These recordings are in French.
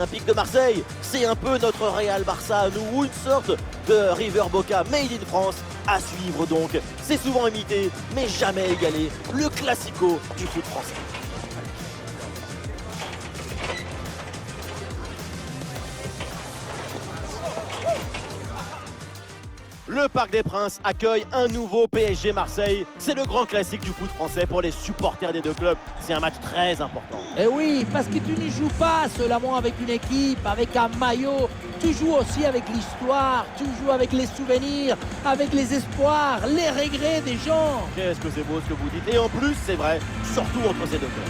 Olympique de Marseille, c'est un peu notre Real Barça à nous, ou une sorte de River Boca made in France à suivre donc. C'est souvent imité, mais jamais égalé, le classico du foot français. Le Parc des Princes accueille un nouveau PSG Marseille. C'est le grand classique du foot français pour les supporters des deux clubs. C'est un match très important. Et oui, parce que tu ne joues pas seulement avec une équipe, avec un maillot. Tu joues aussi avec l'histoire, tu joues avec les souvenirs, avec les espoirs, les regrets des gens. Qu'est-ce que c'est beau ce que vous dites. Et en plus, c'est vrai, surtout entre ces deux clubs.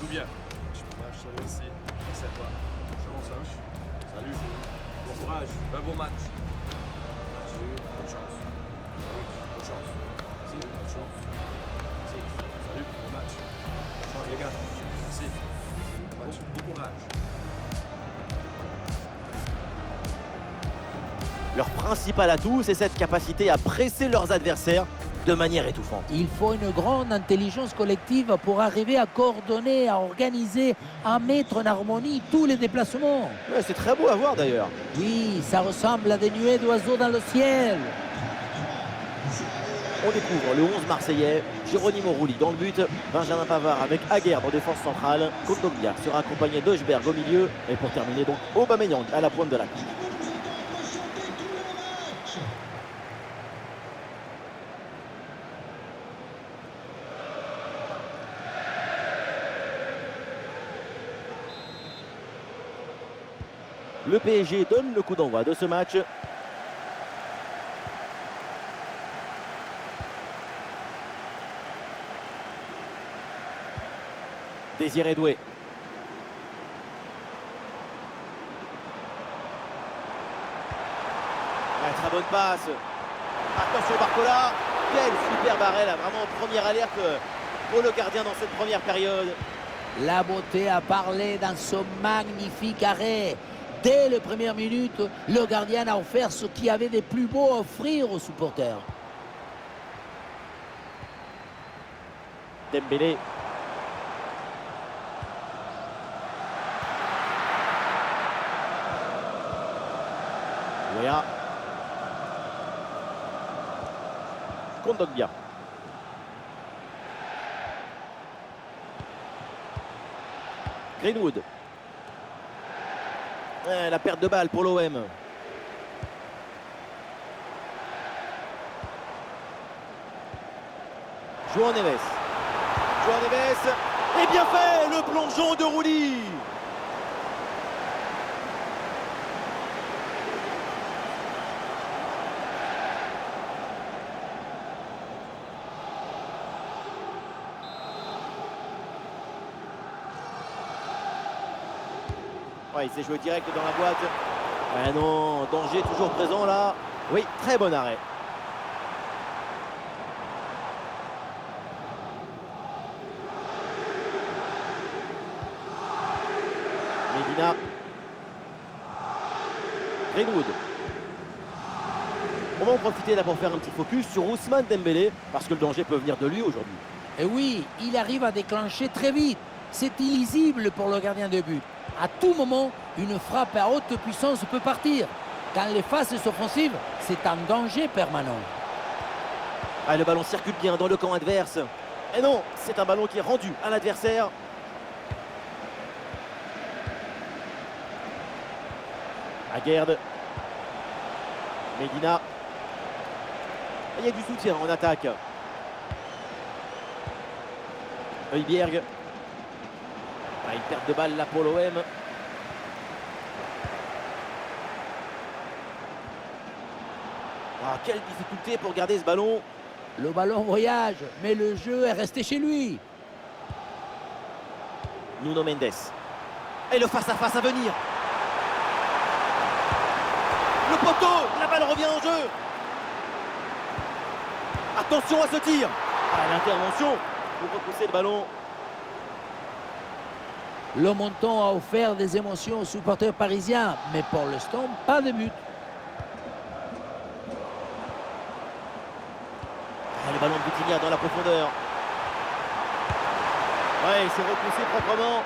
Bien. Match, ça va aussi. Merci à toi. Chance, hein. Salut. Bon courage. Un bon match. Salut. Bonne chance. Salut. Bonne chance. Merci. Bonne chance. Merci. Salut. Bon match. Bonne chance, les gars. Merci. Bon match. Bon courage. Leur principal atout, c'est cette capacité à presser leurs adversaires de manière étouffante. Il faut une grande intelligence collective pour arriver à coordonner, à organiser, à mettre en harmonie tous les déplacements. Ouais, c'est très beau à voir d'ailleurs. Oui, ça ressemble à des nuées d'oiseaux dans le ciel. On découvre le 11 marseillais, Geronimo Rulli dans le but, Benjamin Pavard avec Aguerd en défense centrale, Kondogbia sera accompagné d'Heuchberg au milieu, et pour terminer donc Aubameyang à la pointe de la coupe. Le PSG donne le coup d'envoi de ce match. Désiré Doué. Ouais, très bonne passe. Attention Barcola. Quel superbe arrêt là. Vraiment première alerte pour le gardien dans cette première période. La beauté a parlé dans ce magnifique arrêt. Dès les premières minutes, le gardien a offert ce qu'il y avait de plus beau à offrir aux supporters. Dembélé. Wea. Kondogbia. Greenwood. La perte de balle pour l'OM. João Neves. João Neves. Et bien fait, le plongeon de Rulli. Ouais, il s'est joué direct dans la boîte. Ah non, danger toujours présent là. Oui, très bon arrêt. Medina. Greenwood. On va en profiter là pour faire un petit focus sur Ousmane Dembélé, parce que le danger peut venir de lui aujourd'hui. Et oui, il arrive à déclencher très vite. C'est illisible pour le gardien de but. À tout moment, une frappe à haute puissance peut partir. Quand les phases offensives, c'est un danger permanent. Ah, le ballon circule bien dans le camp adverse. Et non, c'est un ballon qui est rendu à l'adversaire. Aguerd. Medina. Il y a du soutien en attaque. Heuberg. Ah, une perte de balle là pour l'OM. Ah, quelle difficulté pour garder ce ballon. Le ballon voyage, mais le jeu est resté chez lui. Nuno Mendes. Et le face-à-face à venir. poteau, la balle revient en jeu. Attention à ce tir. Ah, l'intervention pour repousser le ballon. Le montant a offert des émotions aux supporters parisiens, mais pour l'instant, pas de but. Ah, le ballon de Vitinha dans la profondeur. Ouais, il s'est repoussé proprement.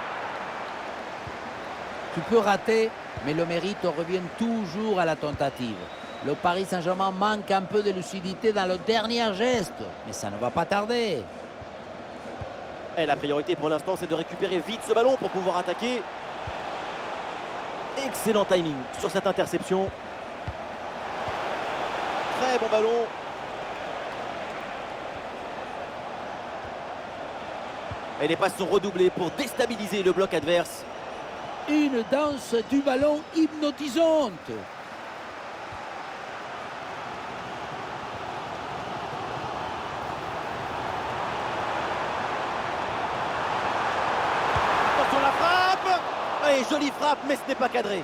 Tu peux rater, mais le mérite revient toujours à la tentative. Le Paris Saint-Germain manque un peu de lucidité dans le dernier geste, mais ça ne va pas tarder. Et la priorité pour l'instant, c'est de récupérer vite ce ballon pour pouvoir attaquer. Excellent timing sur cette interception. Très bon ballon. Et les passes sont redoublées pour déstabiliser le bloc adverse. Une danse du ballon hypnotisante. Attention la frappe. Allez, jolie frappe, mais ce n'est pas cadré.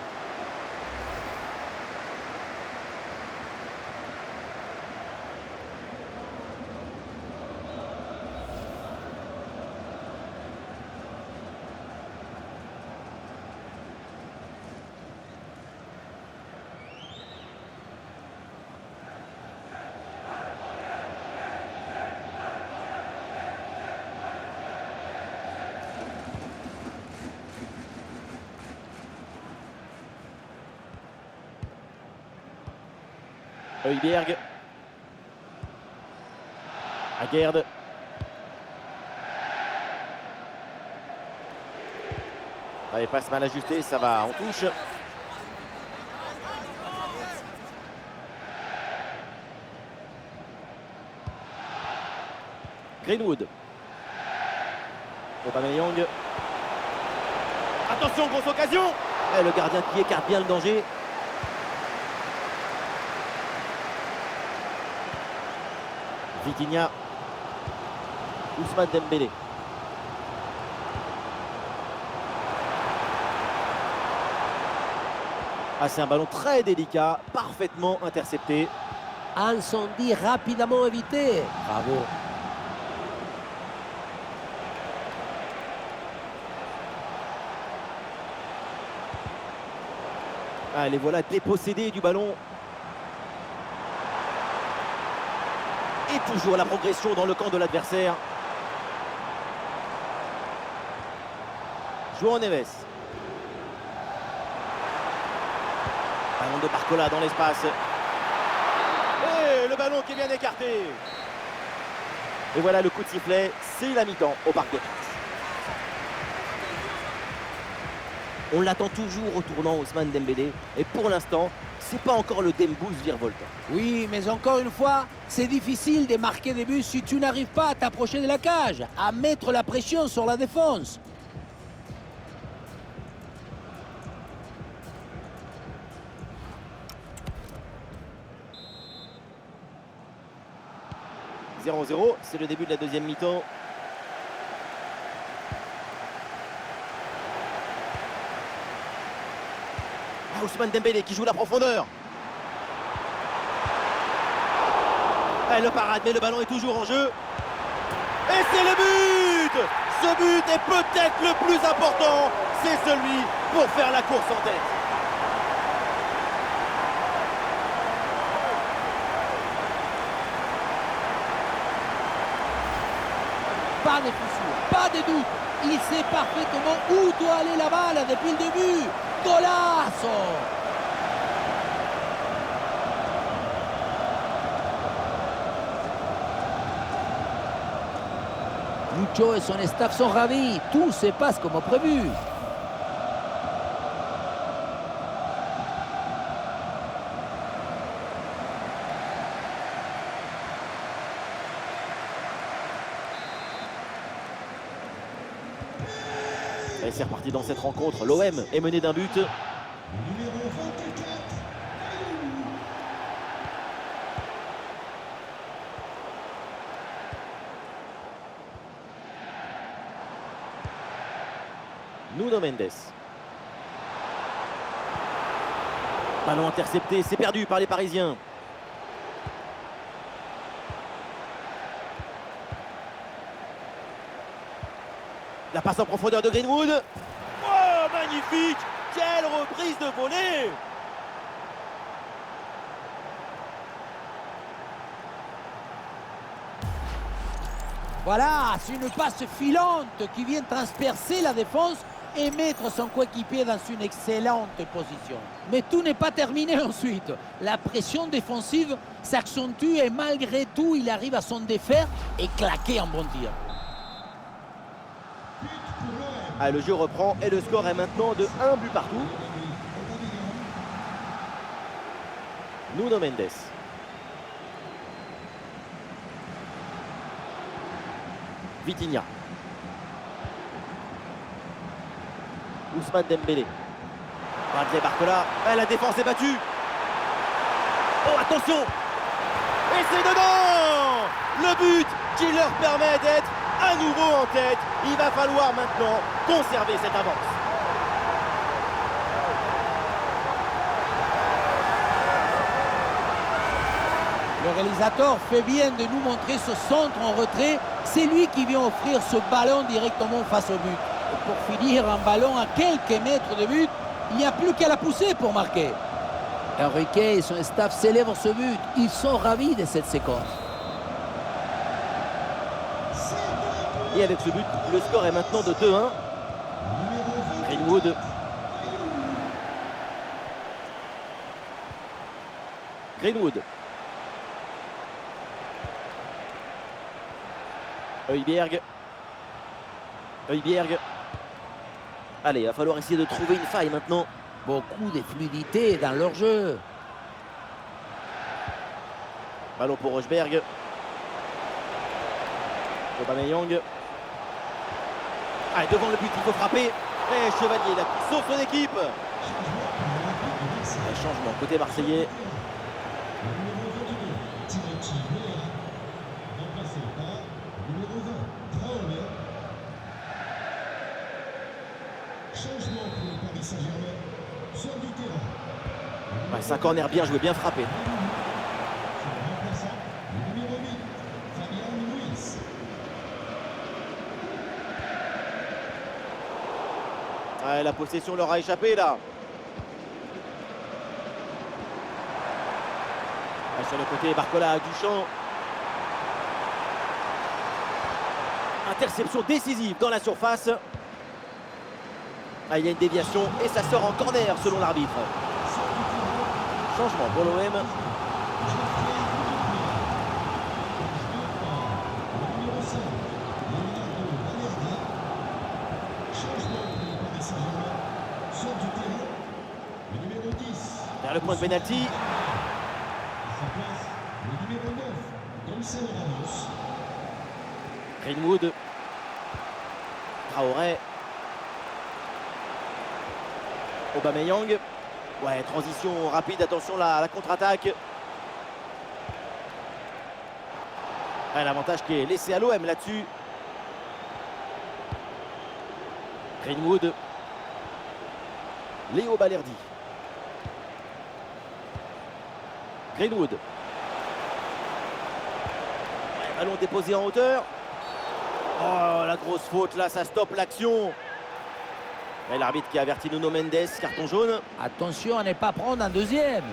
Højbjerg. Aguerd. Allez, passe mal ajustée, ça va en touche. Greenwood. Aubameyang. Attention, grosse occasion. Et le gardien qui écarte bien le danger. Vitinha. Ousmane Dembélé. Ah, c'est un ballon très délicat, parfaitement intercepté. Incendie rapidement évité. Bravo. Ah, les voilà dépossédés du ballon. Et toujours la progression dans le camp de l'adversaire. João Neves. Ballon de Barcola dans l'espace. Et le ballon qui est bien écarté. Et voilà le coup de sifflet. C'est la mi-temps au Parc des Princes. On l'attend toujours au tournant, Ousmane Dembélé. Et pour l'instant, c'est pas encore le Dembous virevoltant. Oui, mais encore une fois, c'est difficile de marquer des buts si tu n'arrives pas à t'approcher de la cage, à mettre la pression sur la défense. « 0-0, c'est le début de la deuxième mi-temps. Ousmane Dembélé qui joue la profondeur. Et le parade, mais le ballon est toujours en jeu. Et c'est le but! Ce but est peut-être le plus important. C'est celui pour faire la course en tête. Pas de fissure, pas de doute. Il sait parfaitement où doit aller la balle depuis le début. Golazo! Lucho et son staff sont ravis. Tout se passe comme prévu. Et c'est reparti dans cette rencontre. L'OM est mené d'un but. Nuno Mendes. Ballon intercepté, c'est perdu par les Parisiens. La passe en profondeur de Greenwood. Oh, magnifique! Quelle reprise de volée! Voilà, c'est une passe filante qui vient transpercer la défense et mettre son coéquipier dans une excellente position. Mais tout n'est pas terminé ensuite. La pression défensive s'accentue et malgré tout, il arrive à s'en défaire et claquer un bon tir. Ah, le jeu reprend et le score est maintenant de 1 but partout. Nuno Mendes. Vitinha. Ousmane Dembélé. Bradley Barcola. Ah, la défense est battue. Oh, attention! Et c'est dedans! Le but qui leur permet d'être à nouveau en tête. Il va falloir maintenant conserver cette avance. Le réalisateur fait bien de nous montrer ce centre en retrait. C'est lui qui vient offrir ce ballon directement face au but. Et pour finir, un ballon à quelques mètres de but, il n'y a plus qu'à la pousser pour marquer. Enrique et son staff célèbrent ce but. Ils sont ravis de cette séquence. Et avec ce but, le score est maintenant de 2-1. Greenwood. Greenwood. Højbjerg. Højbjerg. Allez, il va falloir essayer de trouver une faille maintenant. Beaucoup de fluidité dans leur jeu. Ballon pour Højbjerg. Aubameyang. Ah, devant le but, il faut frapper. Et Chevalier, là, qui sauve son équipe. Un changement côté marseillais. Ouais, c'est un corner bien joué, bien frappé. Ouais, la possession leur a échappé là. Ouais, sur le côté, Barcola à Duchamp. Interception décisive dans la surface. Ah, il y a une déviation et ça sort en corner selon l'arbitre. Changement pour l'OM. Vers le point de pénalty. Greenwood. Traoré. Aubameyang. Ouais, transition rapide, attention là, à la contre-attaque. Ouais, l'avantage qui est laissé à l'OM là-dessus. Greenwood. Léo Balerdi. Greenwood. Ouais, ballon déposé en hauteur. Oh, la grosse faute là, ça stoppe l'action. Et l'arbitre qui avertit Nuno Mendes, carton jaune. Attention à ne pas prendre un deuxième.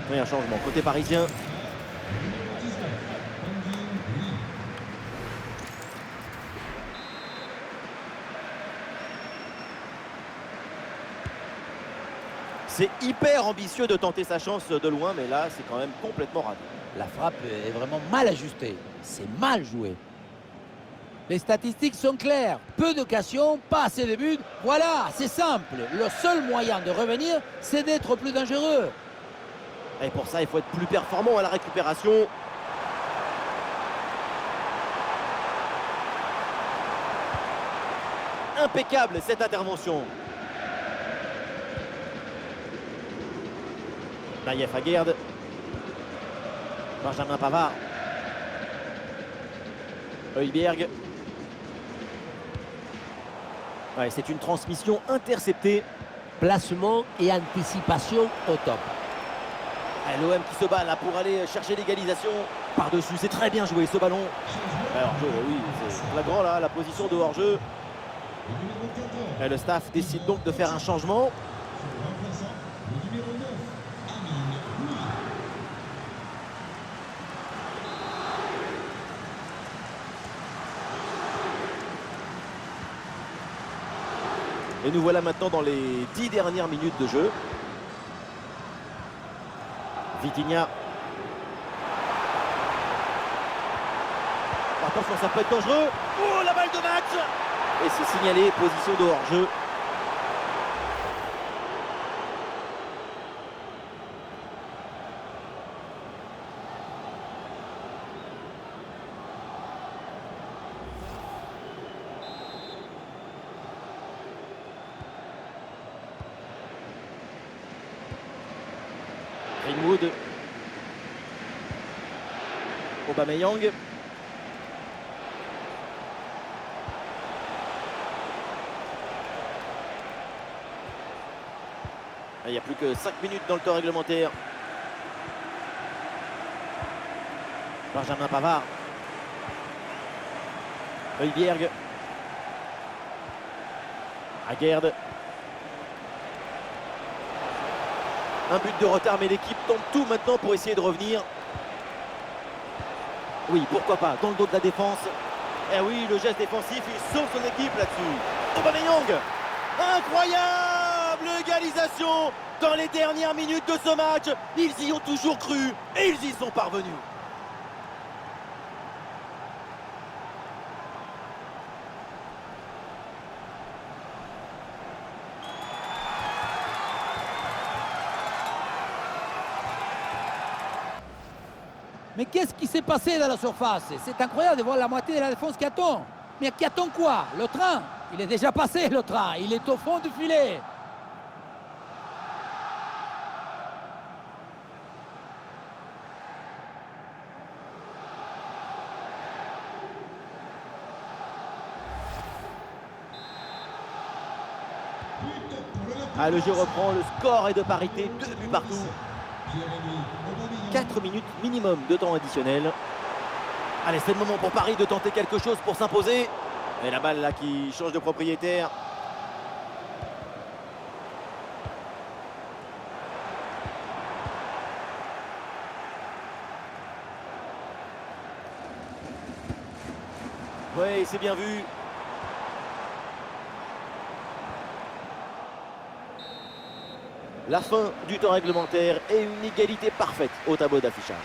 Oui, un changement côté parisien. C'est hyper ambitieux de tenter sa chance de loin, mais là, c'est quand même complètement raté. La frappe est vraiment mal ajustée. C'est mal joué. Les statistiques sont claires. Peu d'occasions, pas assez de buts. Voilà, c'est simple. Le seul moyen de revenir, c'est d'être plus dangereux. Et pour ça, il faut être plus performant à la récupération. Impeccable cette intervention. Naïef Aguerd. Benjamin Pavard. Højbjerg. Ouais, c'est une transmission interceptée. Placement et anticipation au top. L'OM qui se bat là pour aller chercher l'égalisation. Par-dessus, c'est très bien joué ce ballon. Hors-jeu, oui, c'est flagrant là, la position de hors-jeu. Et le staff décide donc de faire un changement. Et nous voilà maintenant dans les 10 dernières minutes de jeu. Vitinha. Attention, ça peut être dangereux. Oh, la balle de match! Et c'est signalé, position de hors-jeu. Greenwood. Aubameyang. Il n'y a plus que 5 minutes dans le temps réglementaire. Benjamin Pavard. Højbjerg. Aguerd. Un but de retard, mais l'équipe tente tout maintenant pour essayer de revenir. Oui, pourquoi pas, dans le dos de la défense. Eh oui, le geste défensif, il sauve son équipe là-dessus. Aubameyang. Incroyable égalisation dans les dernières minutes de ce match. Ils y ont toujours cru et ils y sont parvenus. Mais qu'est-ce qui s'est passé dans la surface? C'est incroyable de voir la moitié de la défense qui attend. Mais qui attend quoi? Le train? Il est déjà passé, le train. Il est au fond du filet. Ah, le jeu reprend, le score est de parité, 2 buts partout. 4 minutes minimum de temps additionnel. Allez, c'est le moment pour Paris de tenter quelque chose pour s'imposer. Et la balle là qui change de propriétaire. Oui, c'est bien vu. La fin du temps réglementaire et une égalité parfaite au tableau d'affichage.